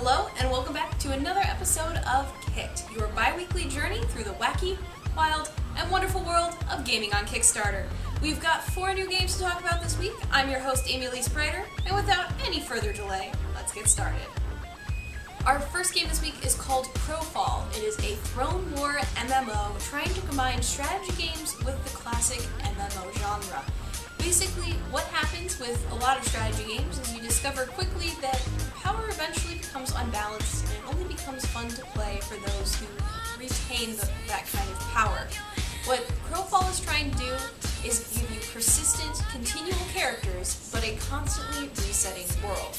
Hello and welcome back to another episode of Kicked, your bi-weekly journey through the wacky, wild, and wonderful world of gaming on Kickstarter. We've got 4 new games to talk about this week. I'm your host, Amy Elyse Brighter, and without any further delay, let's get started. Our first game this week is called Crowfall. It is a Throne War MMO trying to combine strategy games with the classic MMO genre. Basically, what happens with a lot of strategy games is you discover quickly that power eventually becomes unbalanced and it only becomes fun to play for those who retain that kind of power. What Crowfall is trying to do is give you persistent, continual characters, but a constantly resetting world.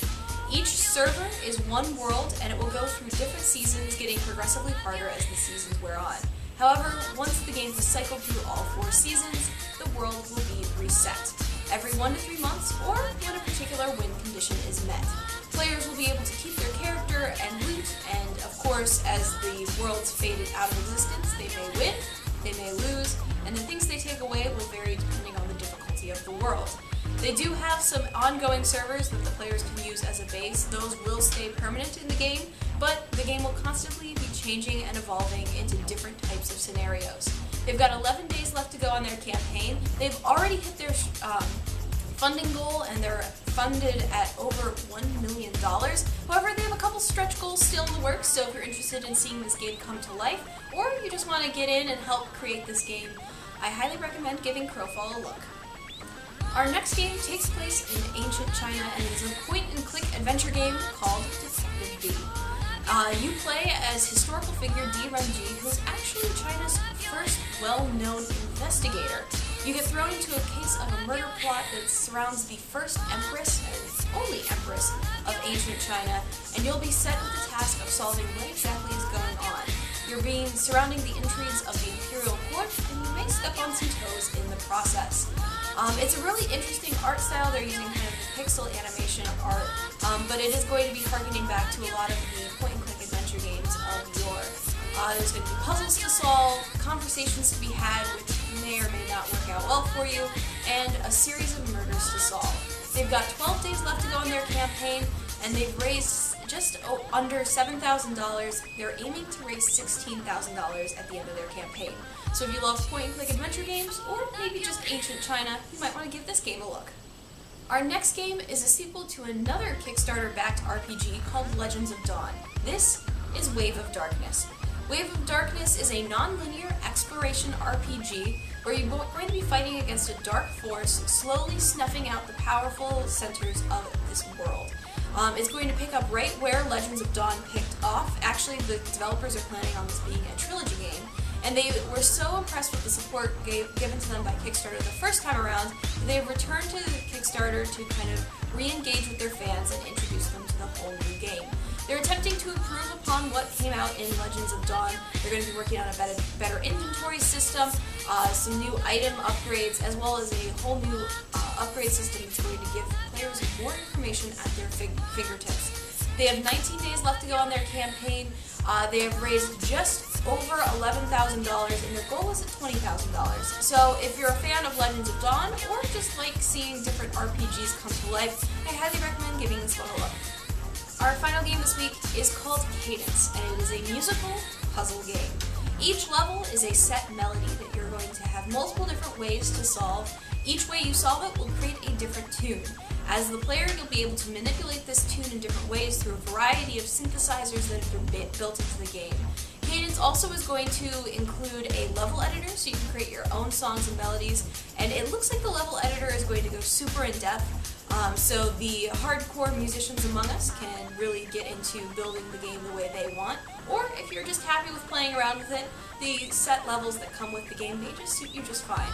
Each server is one world and it will go through different seasons, getting progressively harder as the seasons wear on. However, once the game has cycled through all 4 seasons, the world will be reset every 1 to 3 months or when a particular win condition is met. Players will be able to keep their character and loot, and of course, as the worlds faded out of existence, they may win, they may lose, and the things they take away will vary depending on the difficulty of the world. They do have some ongoing servers that the players can use as a base. Those will stay permanent in the game, but the game will constantly be changing and evolving into different types of scenarios. They've got 11 days left to go on their campaign. They've already hit their funding goal and they're funded at over $1 million. However, they have a couple stretch goals still in the works, so if you're interested in seeing this game come to life, or you just want to get in and help create this game, I highly recommend giving Crowfall a look. Our next game takes place in ancient China and is a point-and-click adventure game called Detective D. You play as historical figure Di Renji, who's actually China's first well-known investigator. You get thrown into a case of a murder plot that surrounds the first empress and only empress of ancient China, and you'll be set with the task of solving what exactly is going on. You're being surrounding the intrigues of the imperial court, and you may step on some toes in the process. It's a really interesting art style. They're using kind of pixel animation art, but it is going to be harkening back to a lot of the point-and-click adventure games of yore. There's going to be puzzles to solve, conversations to be had, which may or may not work out well for you, and a series of murders to solve. They've got 12 days left to go in their campaign, and they've raised just under $7,000. They're aiming to raise $16,000 at the end of their campaign. So if you love point-and-click adventure games, or maybe just ancient China, you might want to give this game a look. Our next game is a sequel to another Kickstarter-backed RPG called Legends of Dawn. This is Wave of Darkness. Wave of Darkness is a non-linear exploration RPG where you're going to be fighting against a dark force, slowly snuffing out the powerful centers of this world. It's going to pick up right where Legends of Dawn picked off. Actually, the developers are planning on this being a trilogy game, and they were so impressed with the support given to them by Kickstarter the first time around that they've returned to Kickstarter to kind of re-engage with their fans and introduce them to the whole new game. They're attempting to improve upon what came out in Legends of Dawn. They're going to be working on a better inventory system, some new item upgrades, as well as a whole new upgrade system that's going to give players more information at their fingertips. They have 19 days left to go on their campaign. They have raised just over $11,000 and their goal is at $20,000. So if you're a fan of Legends of Dawn or just like seeing different RPGs come to life, I highly recommend giving this one a look. Our final game this week is called Cadence, and it is a musical puzzle game. Each level is a set melody that you're going to have multiple different ways to solve. Each way you solve it will create a different tune. As the player, you'll be able to manipulate this tune in different ways through a variety of synthesizers that have been built into the game. Cadence also is going to include a level editor, so you can create your own songs and melodies, and it looks like the level editor is going to go super in-depth, so the hardcore musicians among us can really get into building the game the way they want, or if you're just happy with playing around with it, the set levels that come with the game may just suit you just fine.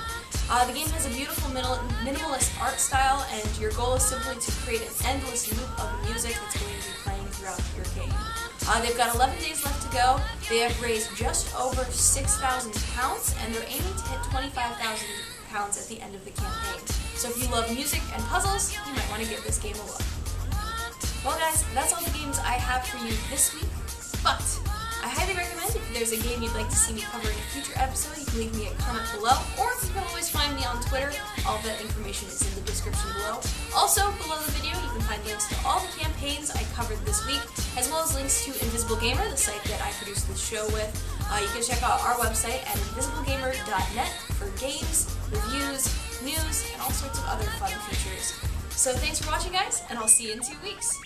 The game has a beautiful minimalist art style, and your goal is simply to create an endless loop of music that's going to be playing throughout your game. They've got 11 days left to go. They have raised just over £6,000, and they're aiming to hit £25,000 at the end of the campaign. So if you love music and puzzles, you might want to give this game a look. Well guys, that's all the games I have for you this week, but I highly recommend if there's a game you'd like to see me cover in a future episode, you can leave me a comment below, or you can always find me on Twitter. All of that information is in the description below. Also, below the video, you can find links to all the campaigns I covered this week, as well as links to Invisible Gamer, the site that I produced this show with. You can check out our website at invisiblegamer.net for games, reviews, news, and all sorts of other fun features. So thanks for watching, guys, and I'll see you in 2 weeks.